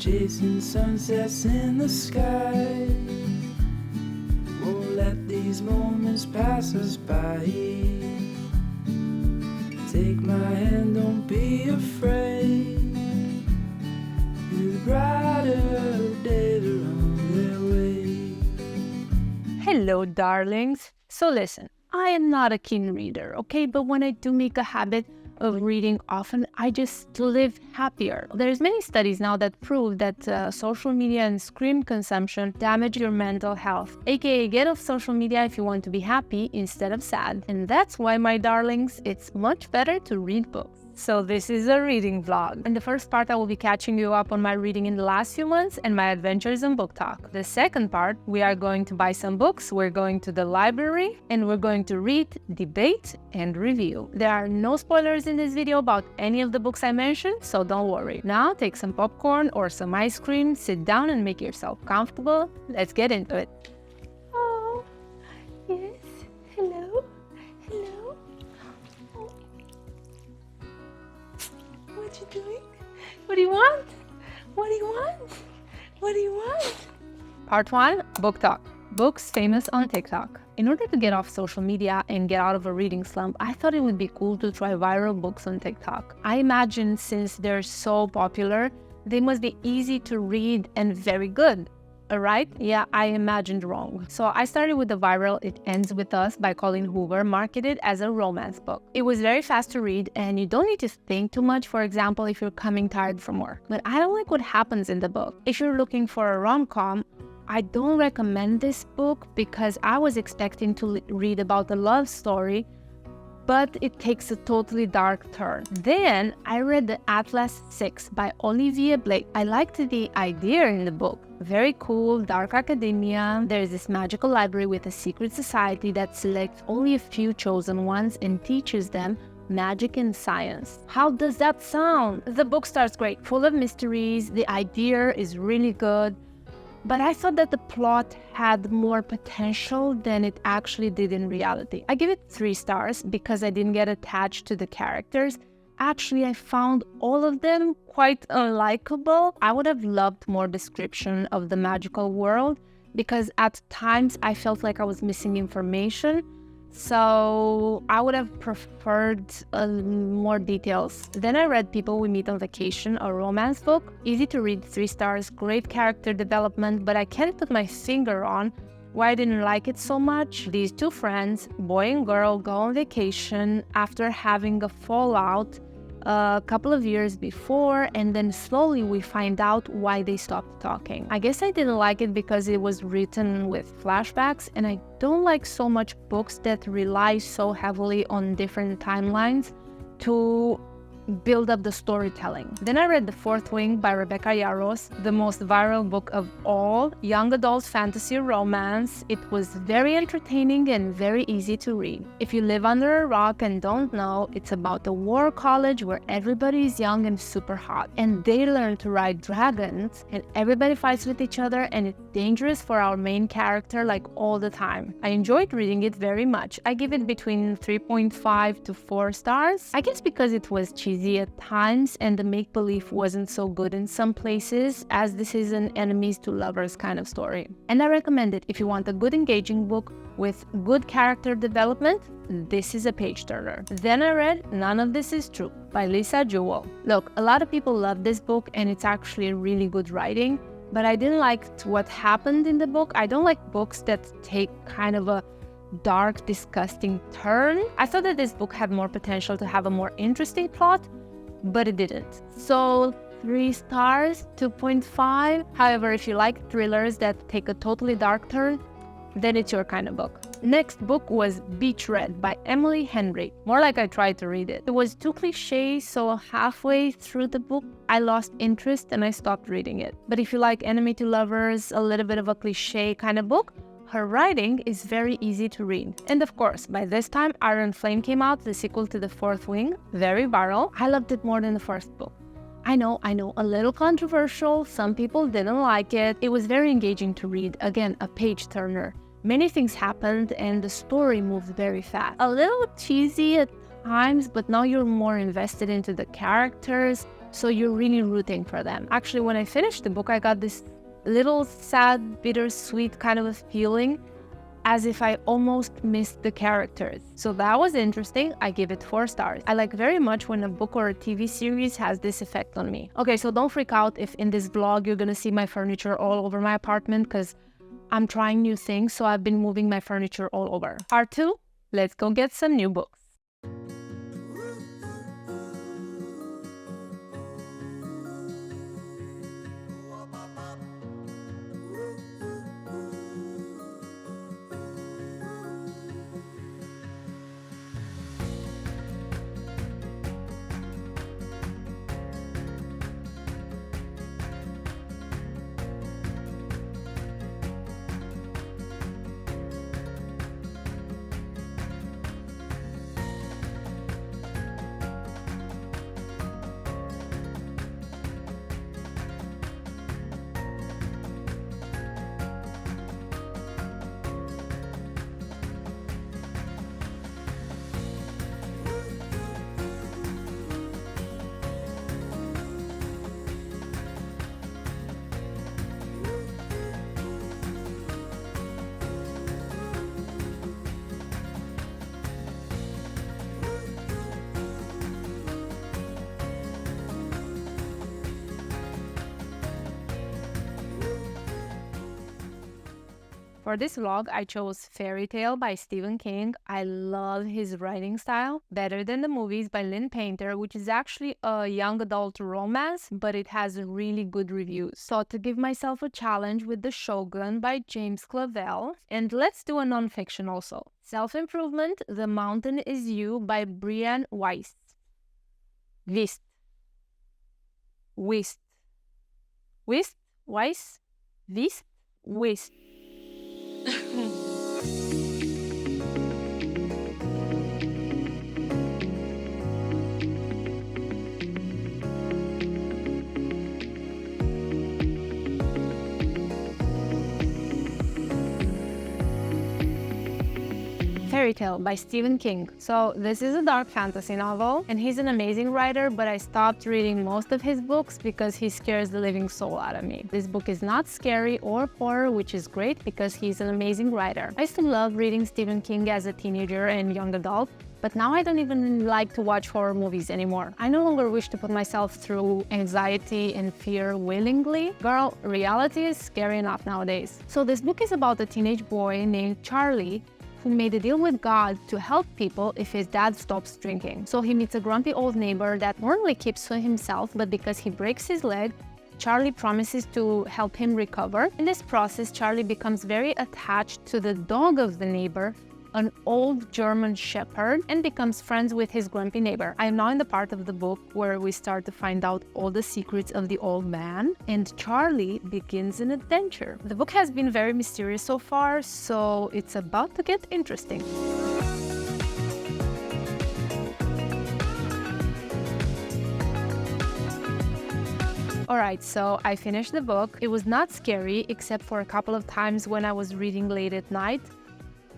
chasing sunsets in the sky. Won't let these moments pass us by. Take my hand, don't be afraid. The brighter days are on their way. Hello, darlings. So listen, I am not a keen reader, okay? But when I do make a habit of reading often, I just live happier. There's many studies now that prove that social media and screen consumption damage your mental health, aka get off social media if you want to be happy instead of sad. And that's why, my darlings, it's much better to read books. So this is a reading vlog. In the first part, I will be catching you up on my reading in the last few months and my adventures in Booktok. The second part, we are going to buy some books, we're going to the library, and we're going to read, debate, and review. There are no spoilers in this video about any of the books I mentioned, so don't worry. Now take some popcorn or some ice cream, sit down and make yourself comfortable. Let's get into it. Oh, yes, hello, hello. What you doing? What do you want? What do you want? What do you want? Part 1, Booktok. Books famous on TikTok. In order to get off social media and get out of a reading slump, I thought it would be cool to try viral books on TikTok. I imagine since they're so popular, they must be easy to read and very good. Alright? Yeah, I imagined wrong. So I started with the viral It Ends With Us by Colleen Hoover, marketed as a romance book. It was very fast to read and you don't need to think too much, for example, if you're coming tired from work. But I don't like what happens in the book. If you're looking for a rom-com, I don't recommend this book because I was expecting to read about a love story, but it takes a totally dark turn. Then I read The Atlas 6 by Olivia Blake. I liked the idea in the book. Very cool, dark academia. There's this magical library with a secret society that selects only a few chosen ones and teaches them magic and science. How does that sound? The book starts great, full of mysteries. The idea is really good. But I thought that the plot had more potential than it actually did in reality. I give it 3 stars because I didn't get attached to the characters. Actually, I found all of them quite unlikable. I would have loved more description of the magical world because at times I felt like I was missing information. So I would have preferred more details. Then I read People We Meet on Vacation, a romance book. Easy to read, 3 stars, great character development, but I can't put my finger on why I didn't like it so much. These 2 friends, boy and girl, go on vacation after having a fallout a couple of years before, and then slowly we find out why they stopped talking. I guess I didn't like it because it was written with flashbacks, and I don't like so much books that rely so heavily on different timelines to build up the storytelling. Then I read The Fourth Wing by Rebecca Yarros, the most viral book of all, young adult fantasy romance. It was very entertaining and very easy to read. If you live under a rock and don't know, it's about a war college where everybody is young and super hot, and they learn to ride dragons, and everybody fights with each other, and it's dangerous for our main character like all the time. I enjoyed reading it very much. I give it between 3.5 to 4 stars. I guess because it was cheesy at times and the make-believe wasn't so good in some places, as this is an enemies to lovers kind of story. And I recommend it if you want a good engaging book with good character development. This is a page turner. Then I read None of This Is True by Lisa Jewell. Look, a lot of people love this book and it's actually really good writing, but I didn't like what happened in the book. I don't like books that take kind of a dark, disgusting turn. I thought that this book had more potential to have a more interesting plot, but it didn't. So 3 stars, 2.5. However, if you like thrillers that take a totally dark turn, then it's your kind of book. Next book was Beach Red by Emily Henry. More like I tried to read it. It was too cliche, so halfway through the book, I lost interest and I stopped reading it. But if you like enemy to lovers, a little bit of a cliche kind of book, her writing is very easy to read. And of course, by this time, Iron Flame came out, the sequel to The Fourth Wing, very viral. I loved it more than the first book. I know, a little controversial. Some people didn't like it. It was very engaging to read. Again, a page turner. Many things happened and the story moved very fast. A little cheesy at times, but now you're more invested into the characters. So you're really rooting for them. Actually, when I finished the book, I got this little sad, bittersweet kind of a feeling, as if I almost missed the characters. So that was interesting. I give it 4 stars. I like very much when a book or a TV series has this effect on me. Okay, so don't freak out if in this vlog you're gonna see my furniture all over my apartment, because I'm trying new things, so I've been moving my furniture all over. Part 2, let's go get some new books. For this vlog, I chose Fairy Tale by Stephen King. I love his writing style. Better Than the Movies by Lynn, which is actually a young adult romance, but it has really good reviews. So to give myself a challenge with The Shogun by James Clavell. And let's do a non-fiction also. Self-Improvement, The Mountain Is You by Brianna Wiest. Wiest. Wiest. Wiest? Wiest? Wiest? Wiest. Fairy Tale by Stephen King. So this is a dark fantasy novel, and he's an amazing writer, but I stopped reading most of his books because he scares the living soul out of me. This book is not scary or horror, which is great because he's an amazing writer. I used to love reading Stephen King as a teenager and young adult, but now I don't even like to watch horror movies anymore. I no longer wish to put myself through anxiety and fear willingly. Girl, reality is scary enough nowadays. So this book is about a teenage boy named Charlie who made a deal with God to help people if his dad stops drinking. So he meets a grumpy old neighbor that normally keeps to himself, but because he breaks his leg, Charlie promises to help him recover. In this process, Charlie becomes very attached to the dog of the neighbor, an old German shepherd, and becomes friends with his grumpy neighbor. I am now in the part of the book where we start to find out all the secrets of the old man, and Charlie begins an adventure. The book has been very mysterious so far, so it's about to get interesting. Alright, so I finished the book. It was not scary, except for a couple of times when I was reading late at night,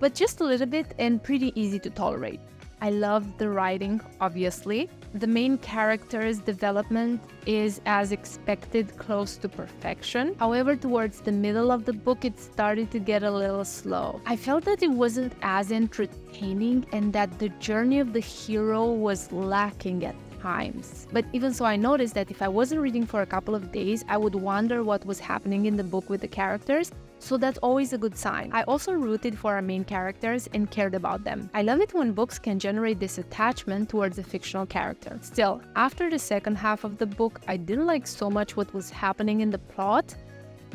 but just a little bit and pretty easy to tolerate. I love the writing, obviously. The main character's development is, as expected, close to perfection. However, towards the middle of the book, it started to get a little slow. I felt that it wasn't as entertaining and that the journey of the hero was lacking at times. But even so, I noticed that if I wasn't reading for a couple of days, I would wonder what was happening in the book with the characters. So that's always a good sign. I also rooted for our main characters and cared about them. I love it when books can generate this attachment towards a fictional character. Still, after the second half of the book, I didn't like so much what was happening in the plot.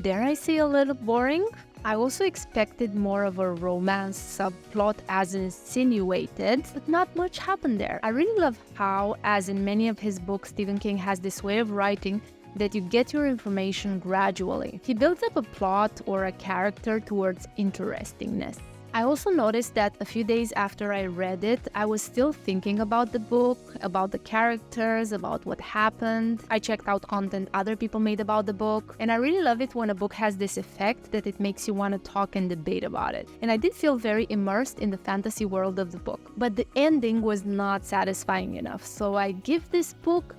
Dare I say a little boring? I also expected more of a romance subplot as insinuated, but not much happened there. I really love how, as in many of his books, Stephen King has this way of writing that you get your information gradually. He builds up a plot or a character towards interestingness. I also noticed that a few days after I read it, I was still thinking about the book, about the characters, about what happened. I checked out content other people made about the book, and I really love it when a book has this effect that it makes you want to talk and debate about it. And I did feel very immersed in the fantasy world of the book, but the ending was not satisfying enough, so I give this book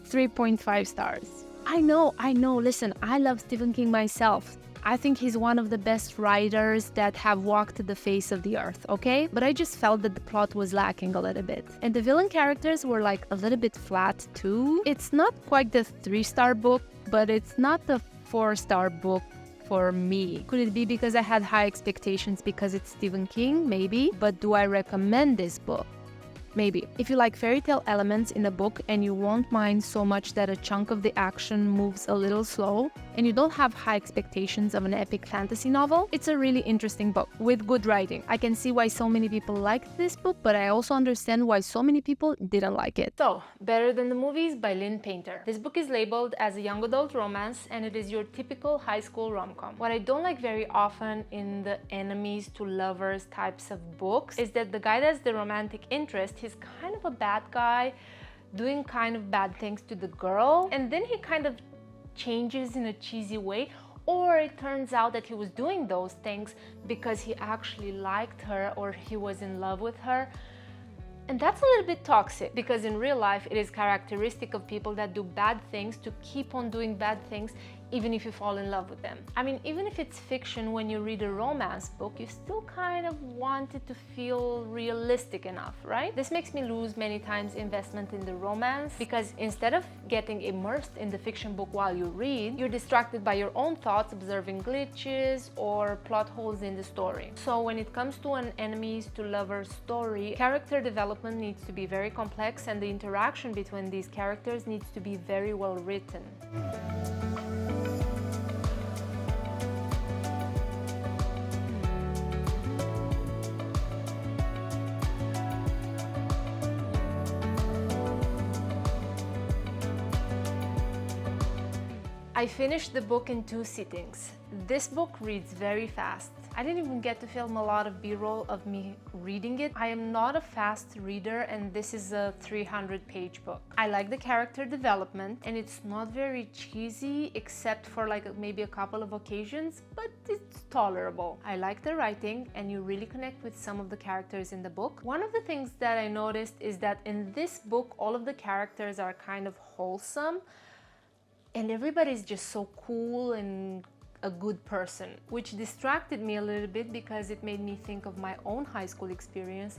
3.5 stars. I know, listen, I love Stephen King myself. I think he's one of the best writers that have walked the face of the earth, okay? But I just felt that the plot was lacking a little bit. And the villain characters were like a little bit flat too. It's not quite the 3-star book, but it's not the 4-star book for me. Could it be because I had high expectations because it's Stephen King? Maybe. But do I recommend this book? Maybe. If you like fairy tale elements in a book and you won't mind so much that a chunk of the action moves a little slow, and you don't have high expectations of an epic fantasy novel, it's a really interesting book with good writing. I can see why so many people liked this book, but I also understand why so many people didn't like it. So, Better Than the Movies by Lynn. This book is labeled as a young adult romance, and it is your typical high school rom-com. What I don't like very often in the enemies to lovers types of books is that the guy that's the romantic interest, he's kind of a bad guy doing kind of bad things to the girl, and then he kind of changes in a cheesy way, or it turns out that he was doing those things because he actually liked her or he was in love with her. And that's a little bit toxic, because in real life it is characteristic of people that do bad things to keep on doing bad things even if you fall in love with them. I mean, even if it's fiction, when you read a romance book, you still kind of want it to feel realistic enough, right? This makes me lose many times investment in the romance, because instead of getting immersed in the fiction book while you read, you're distracted by your own thoughts, observing glitches or plot holes in the story. So when it comes to an enemies to lovers story, character development needs to be very complex, and the interaction between these characters needs to be very well written. I finished the book in 2 sittings. This book reads very fast. I didn't even get to film a lot of B-roll of me reading it. I am not a fast reader, and this is a 300-page book. I like the character development, and it's not very cheesy except for like maybe a couple of occasions, but it's tolerable. I like the writing, and you really connect with some of the characters in the book. One of the things that I noticed is that in this book, all of the characters are kind of wholesome, and everybody's just so cool and a good person, which distracted me a little bit because it made me think of my own high school experience,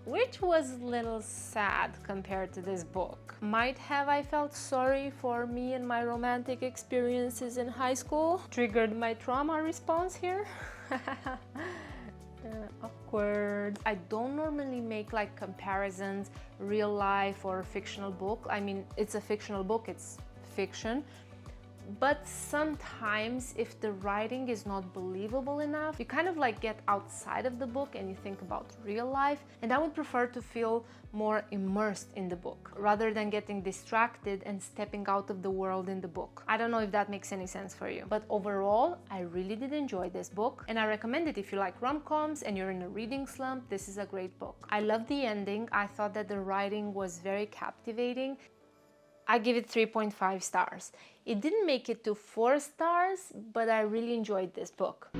which was a little sad compared to this book. Might have I felt sorry for me and my romantic experiences in high school? Triggered my trauma response here? Awkward. I don't normally make like comparisons, real life or fictional book. I mean, it's a fictional book, it's fiction, but sometimes if the writing is not believable enough, you kind of like get outside of the book and you think about real life, and I would prefer to feel more immersed in the book rather than getting distracted and stepping out of the world in the book. I don't know if that makes any sense for you, but overall I really did enjoy this book, and I recommend it if you like rom-coms and you're in a reading slump. This is a great book. I love the ending. I thought that the writing was very captivating. I give it 3.5 stars. It didn't make it to 4 stars, but I really enjoyed this book.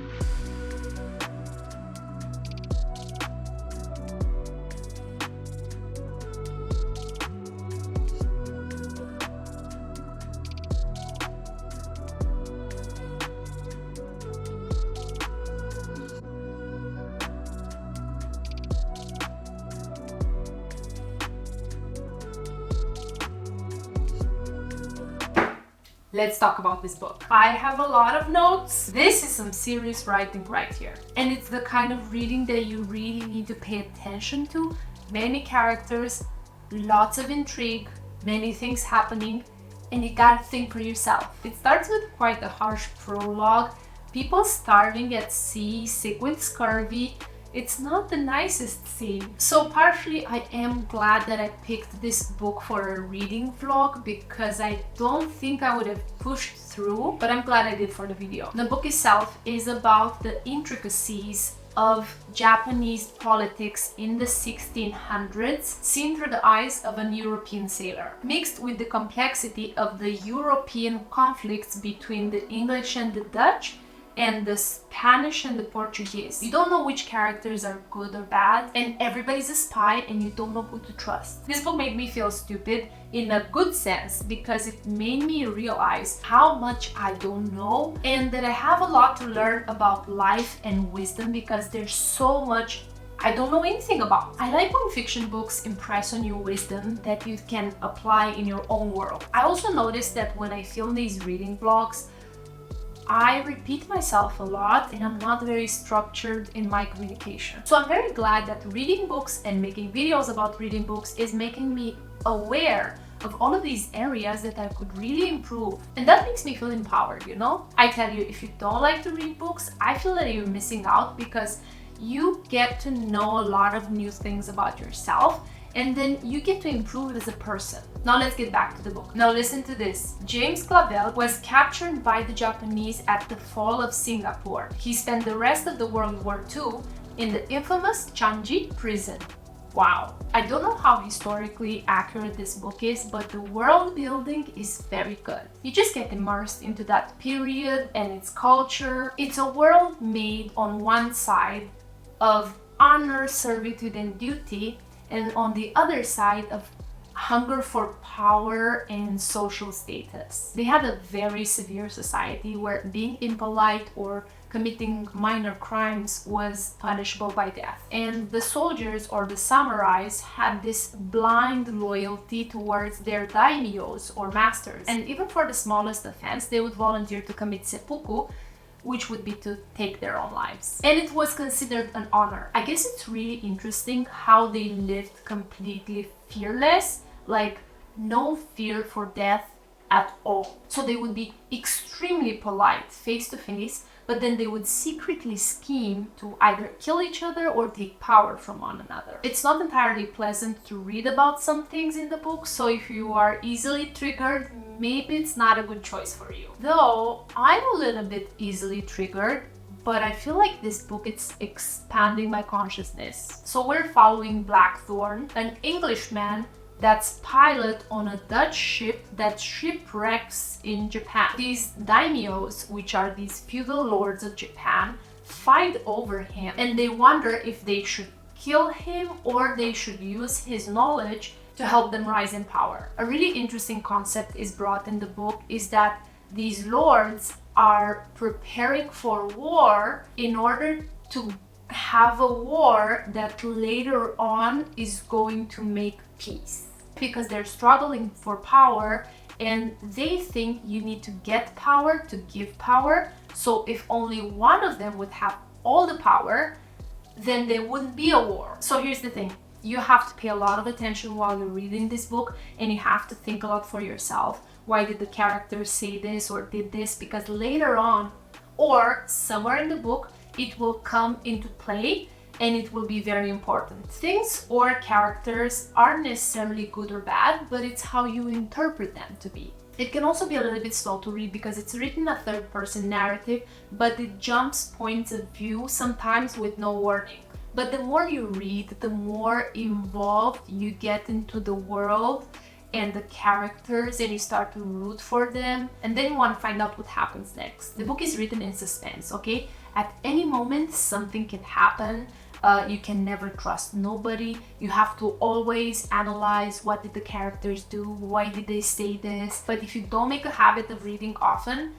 Let's talk about this book. I have a lot of notes. This is some serious writing right here. And it's the kind of reading that you really need to pay attention to. Many characters, lots of intrigue, many things happening, and you gotta think for yourself. It starts with quite a harsh prologue. People starving at sea, sick with scurvy. It's not the nicest scene. So partially I am glad that I picked this book for a reading vlog, because I don't think I would have pushed through, but I'm glad I did for the video. The book itself is about the intricacies of Japanese politics in the 1600s, seen through the eyes of an European sailor, mixed with the complexity of the European conflicts between the English and the Dutch, and the Spanish and the Portuguese. You don't know which characters are good or bad, and everybody's a spy and you don't know who to trust. This book made me feel stupid in a good sense because it made me realize how much I don't know and that I have a lot to learn about life and wisdom because there's so much I don't know anything about. I like when fiction books impress on you wisdom that you can apply in your own world. I also noticed that when I film these reading vlogs, I repeat myself a lot and I'm not very structured in my communication. So I'm very glad that reading books and making videos about reading books is making me aware of all of these areas that I could really improve. And that makes me feel empowered, you know? I tell you, if you don't like to read books, I feel that you're missing out because you get to know a lot of new things about yourself and then you get to improve as a person. Now let's get back to the book. Now listen to this. James Clavell was captured by the Japanese at the fall of Singapore. He spent the rest of the World War II in the infamous Changi prison. Wow. I don't know how historically accurate this book is, but the world building is very good. You just get immersed into that period and its culture. It's a world made on one side of honor, servitude, and duty, and on the other side of hunger for power and social status. They had a very severe society where being impolite or committing minor crimes was punishable by death. And the soldiers or the samurais had this blind loyalty towards their daimyos or masters. And even for the smallest offense, they would volunteer to commit seppuku, which would be to take their own lives. And it was considered an honor. I guess it's really interesting how they lived completely fearless, like no fear for death at all. So they would be extremely polite face to face, but then they would secretly scheme to either kill each other or take power from one another. It's not entirely pleasant to read about some things in the book, so if you are easily triggered, maybe it's not a good choice for you. Though I'm a little bit easily triggered, but I feel like this book is expanding my consciousness. So we're following Blackthorn, an Englishman that's pilot on a Dutch ship that shipwrecks in Japan. These daimyos, which are these feudal lords of Japan, fight over him and they wonder if they should kill him or they should use his knowledge to help them rise in power. A really interesting concept is brought in the book is that these lords are preparing for war in order to have a war that later on is going to make peace. Because they're struggling for power and they think you need to get power to give power. So if only one of them would have all the power, then there wouldn't be a war. So here's the thing. You have to pay a lot of attention while you're reading this book and you have to think a lot for yourself. Why did the characters say this or did this? Because later on or somewhere in the book, it will come into play and it will be very important. Things or characters aren't necessarily good or bad, but it's how you interpret them to be. It can also be a little bit slow to read because it's written a third-person narrative, but it jumps points of view sometimes with no warning. But the more you read, the more involved you get into the world and the characters and you start to root for them and then you want to find out what happens next. The book is written in suspense, okay? At any moment something can happen. You can never trust nobody. You have to always analyze what did the characters do, why did they say this. But if you don't make a habit of reading often,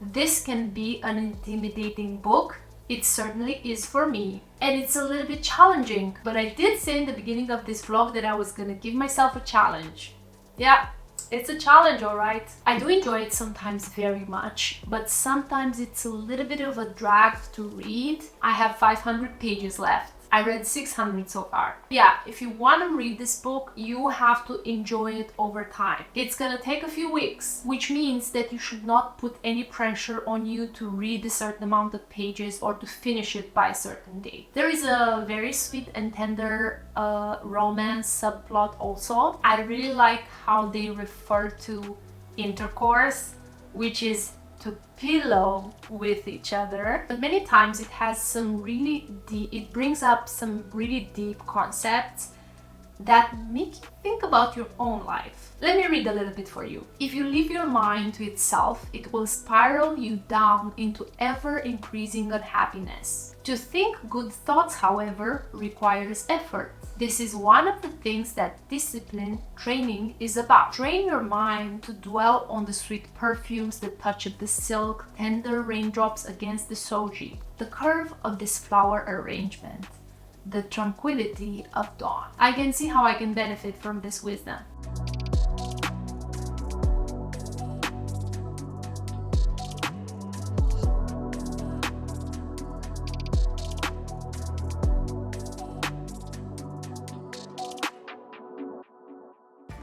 this can be an intimidating book. It certainly is for me. And it's a little bit challenging. But I did say in the beginning of this vlog that I was gonna give myself a challenge. Yeah. It's a challenge, all right? I do enjoy it sometimes very much, but sometimes it's a little bit of a drag to read. I have 500 pages left. I read 600 so far. Yeah, if you want to read this book, you have to enjoy it over time. It's gonna take a few weeks, which means that you should not put any pressure on you to read a certain amount of pages or to finish it by a certain date. There is a very sweet and tender romance subplot also. I really like how they refer to intercourse, which is to pillow with each other, but many times it has some really deep, it brings up some really deep concepts that make you think about your own life. Let me read a little bit for you. If you leave your mind to itself, it will spiral you down into ever-increasing unhappiness. To think good thoughts, however, requires effort. This is one of the things that discipline training is about. Train your mind to dwell on the sweet perfumes, the touch of the silk, tender raindrops against the soji, the curve of this flower arrangement, the tranquility of dawn. I can see how I can benefit from this wisdom.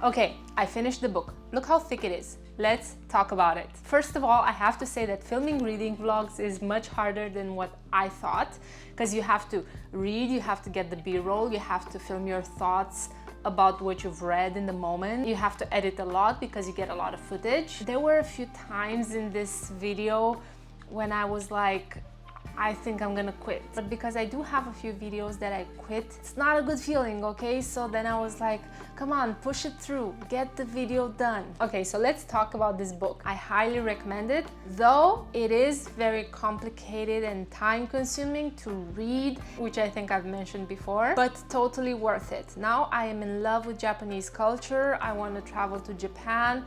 Okay, I finished the book. Look how thick it is. Let's talk about it. First of all, I have to say that filming reading vlogs is much harder than what I thought, because you have to read, you have to get the B-roll, you have to film your thoughts about what you've read in the moment. You have to edit a lot because you get a lot of footage. There were a few times in this video when I was like, I think I'm gonna quit. But because I do have a few videos that I quit, it's not a good feeling, okay? So then I was like, come on, push it through, get the video done. Okay, so let's talk about this book. I highly recommend it, though it is very complicated and time-consuming to read, which I think I've mentioned before, but totally worth it. Now I am in love with Japanese culture. I want to travel to Japan.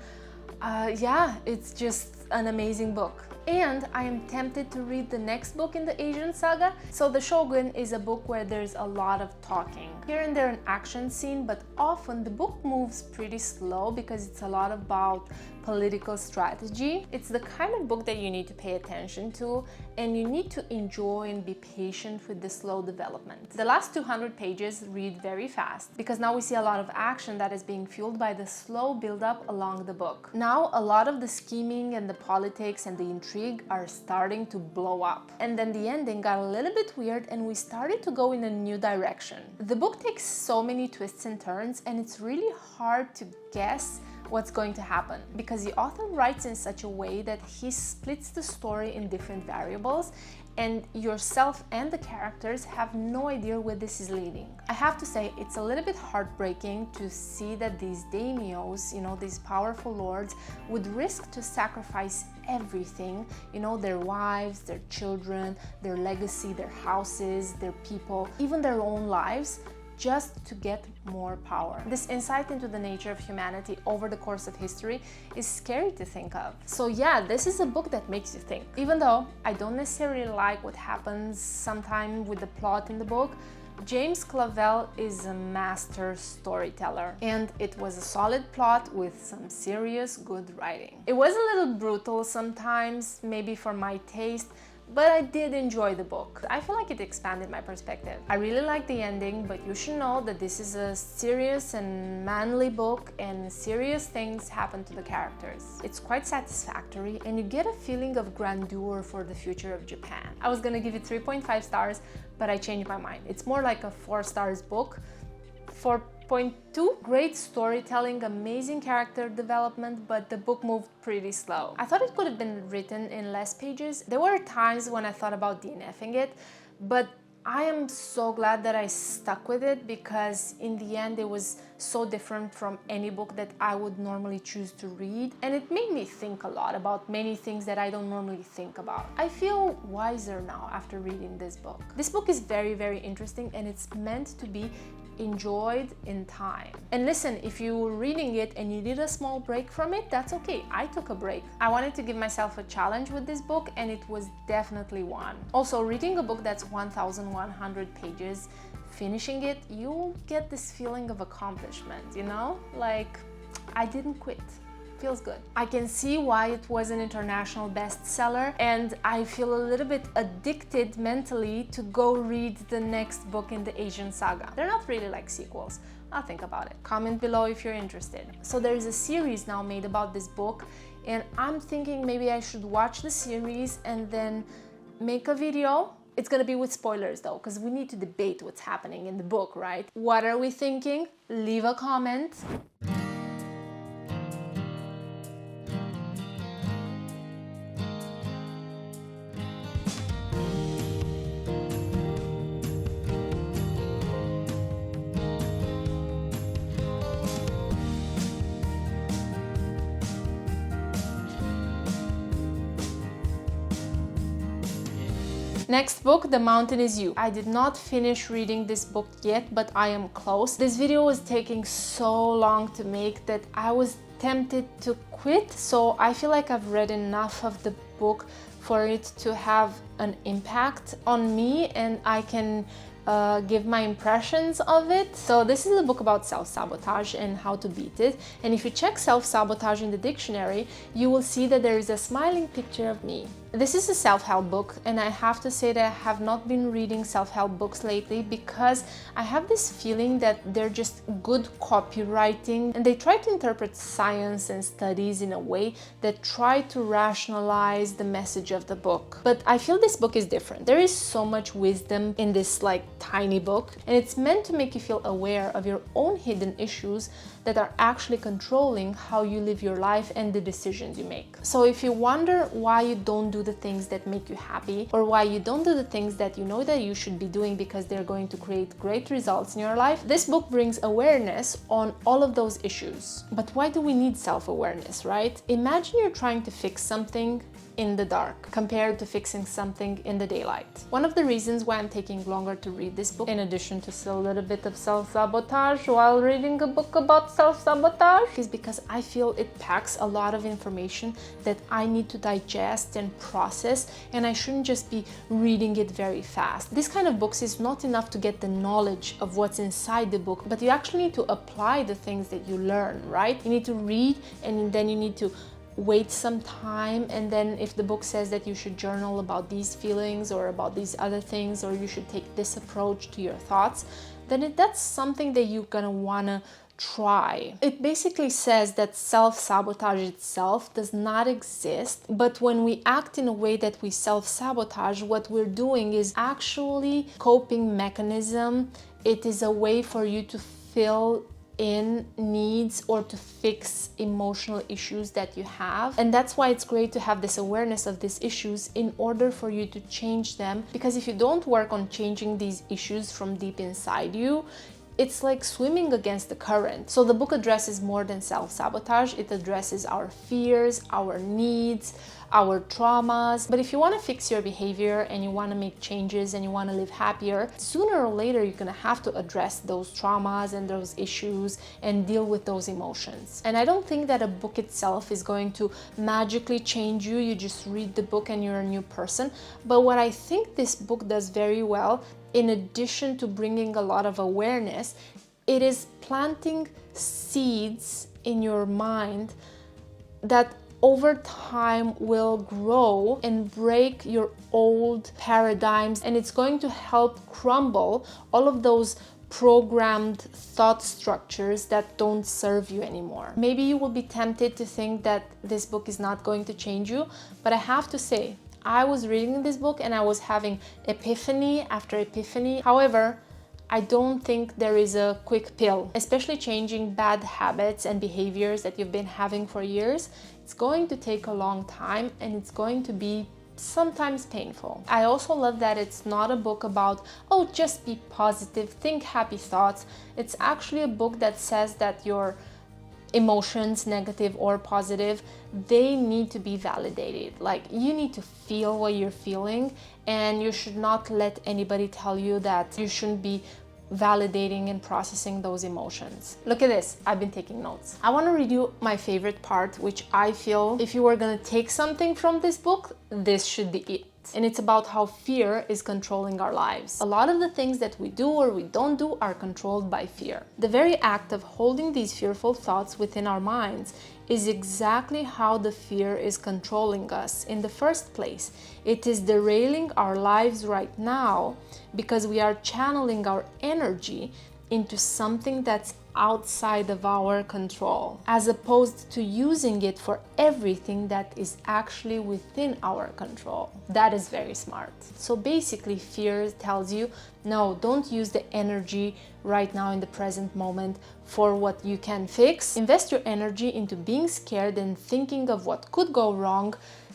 Yeah, it's just an amazing book. And I am tempted to read the next book in the Asian saga. So the Shogun is a book where there's a lot of talking. Here and there an action scene, but often the book moves pretty slow because it's a lot about political strategy. It's the kind of book that you need to pay attention to, and you need to enjoy and be patient with the slow development. The last 200 pages read very fast because now we see a lot of action that is being fueled by the slow build-up along the book. Now a lot of the scheming and the politics and the intrigue are starting to blow up. And then the ending got a little bit weird and we started to go in a new direction. The book takes so many twists and turns, and it's really hard to guess what's going to happen because the author writes in such a way that he splits the story in different variables, and yourself and the characters have no idea where this is leading. I have to say, it's a little bit heartbreaking to see that these daimyos, these powerful lords, would risk to sacrifice everything, their wives, their children, their legacy, their houses, their people, even their own lives, just to get more power. This insight into the nature of humanity over the course of history is scary to think of. So yeah, this is a book that makes you think. Even though I don't necessarily like what happens sometimes with the plot in the book, James Clavell is a master storyteller, and it was a solid plot with some serious good writing. It was a little brutal sometimes, maybe for my taste, but I did enjoy the book. I feel like it expanded my perspective. I really like the ending, but you should know that this is a serious and manly book, and serious things happen to the characters. It's quite satisfactory, and you get a feeling of grandeur for the future of Japan. I was gonna give it 3.5 stars, but I changed my mind. It's more like a 4 stars book. 4.2, great storytelling, amazing character development, but the book moved pretty slow. I thought it could have been written in less pages. There were times when I thought about DNFing it, but I am so glad that I stuck with it because in the end it was so different from any book that I would normally choose to read, and it made me think a lot about many things that I don't normally think about. I feel wiser now after reading this book. This book is very, very interesting, and it's meant to be enjoyed in time. And listen, if you were reading it and you need a small break from it, that's okay. I took a break. I wanted to give myself a challenge with this book, and it was definitely one. Also, reading a book that's 1,100 pages, finishing it, you'll get this feeling of accomplishment, like I didn't quit. Feels good. I can see why it was an international bestseller, and I feel a little bit addicted mentally to go read the next book in the Asian saga. They're not really like sequels. I'll think about it. Comment below if you're interested. So there's a series now made about this book, and I'm thinking maybe I should watch the series and then make a video. It's gonna be with spoilers though, because we need to debate what's happening in the book, right? What are we thinking? Leave a comment. Next book, The Mountain Is You. I did not finish reading this book yet, but I am close. This video was taking so long to make that I was tempted to quit, so I feel like I've read enough of the book for it to have an impact on me, and I can give my impressions of it. So this is a book about self-sabotage and how to beat it. And if you check self-sabotage in the dictionary, you will see that there is a smiling picture of me. This is a self-help book, and I have to say that I have not been reading self-help books lately because I have this feeling that they're just good copywriting, and they try to interpret science and studies in a way that try to rationalize the message of the book. But I feel this book is different. There is so much wisdom in this tiny book, and it's meant to make you feel aware of your own hidden issues that are actually controlling how you live your life and the decisions you make. So if you wonder why you don't do the things that make you happy, or why you don't do the things that you know that you should be doing because they're going to create great results in your life, this book brings awareness on all of those issues. But why do we need self-awareness, right? Imagine you're trying to fix something in the dark compared to fixing something in the daylight. One of the reasons why I'm taking longer to read this book, in addition to a little bit of self-sabotage while reading a book about self-sabotage, is because I feel it packs a lot of information that I need to digest and process, and I shouldn't just be reading it very fast. This kind of books is not enough to get the knowledge of what's inside the book, but you actually need to apply the things that you learn, right? You need to read, and then you need to wait some time, and then if the book says that you should journal about these feelings or about these other things, or you should take this approach to your thoughts, then that's something that you're gonna wanna try. It basically says that self-sabotage itself does not exist, but when we act in a way that we self-sabotage, what we're doing is actually coping mechanism. It is a way for you to fill in needs or to fix emotional issues that you have. And that's why it's great to have this awareness of these issues in order for you to change them, because if you don't work on changing these issues from deep inside you, it's like swimming against the current. So the book addresses more than self-sabotage. It addresses our fears, our needs, our traumas. But if you want to fix your behavior and you want to make changes and you want to live happier, sooner or later you're going to have to address those traumas and those issues and deal with those emotions. And I don't think that a book itself is going to magically change you. You just read the book and you're a new person. But what I think this book does very well, in addition to bringing a lot of awareness, it is planting seeds in your mind that over time will grow and break your old paradigms, and it's going to help crumble all of those programmed thought structures that don't serve you anymore. Maybe you will be tempted to think that this book is not going to change you, but I have to say, I was reading this book and I was having epiphany after epiphany. However, I don't think there is a quick pill, especially changing bad habits and behaviors that you've been having for years. It's going to take a long time, and it's going to be sometimes painful. I also love that it's not a book about, oh, just be positive, think happy thoughts. It's actually a book that says that your emotions, negative or positive, they need to be validated. Like, you need to feel what you're feeling, and you should not let anybody tell you that you shouldn't be validating and processing those emotions. Look at this, I've been taking notes. I want to read you my favorite part, which I feel if you were gonna take something from this book, this should be it. And it's about how fear is controlling our lives. A lot of the things that we do or we don't do are controlled by fear. The very act of holding these fearful thoughts within our minds is exactly how the fear is controlling us in the first place. It is derailing our lives right now because we are channeling our energy into something that's outside of our control, as opposed to using it for everything that is actually within our control. That is very smart. So basically, fear tells you, no, don't use the energy right now in the present moment for what you can fix. Invest your energy into being scared and thinking of what could go wrong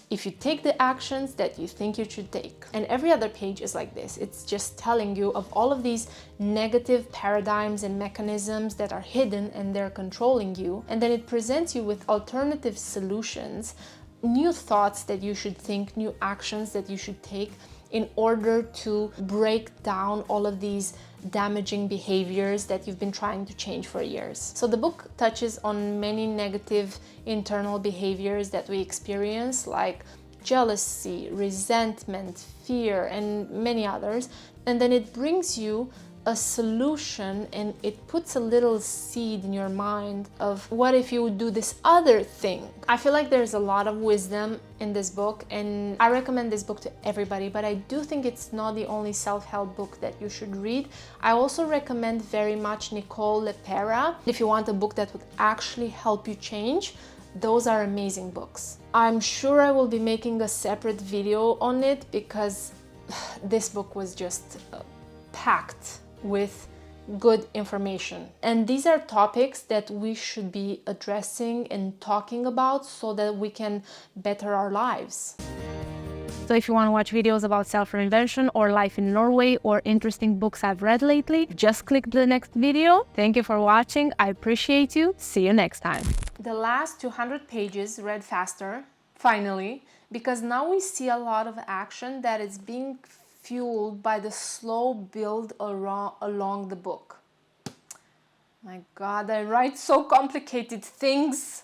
if you take the actions that you think you should take. And every other page is like this. It's just telling you of all of these negative paradigms and mechanisms that are hidden and they're controlling you. And then it presents you with alternative solutions, new thoughts that you should think, new actions that you should take in order to break down all of these damaging behaviors that you've been trying to change for years. So the book touches on many negative internal behaviors that we experience, like jealousy, resentment, fear, and many others. And then it brings you a solution, and it puts a little seed in your mind of what if you would do this other thing. I feel like there's a lot of wisdom in this book, and I recommend this book to everybody, but I do think it's not the only self-help book that you should read. I also recommend very much Nicole LePera. If you want a book that would actually help you change, those are amazing books. I'm sure I will be making a separate video on it because this book was just packed with good information. And these are topics that we should be addressing and talking about so that we can better our lives. So if you want to watch videos about self-reinvention or life in Norway or interesting books I've read lately, just click the next video. Thank you for watching. I appreciate you. See you next time. The last 200 pages read faster, finally, because now we see a lot of action that is being fueled by the slow build along the book. My God, I write so complicated things.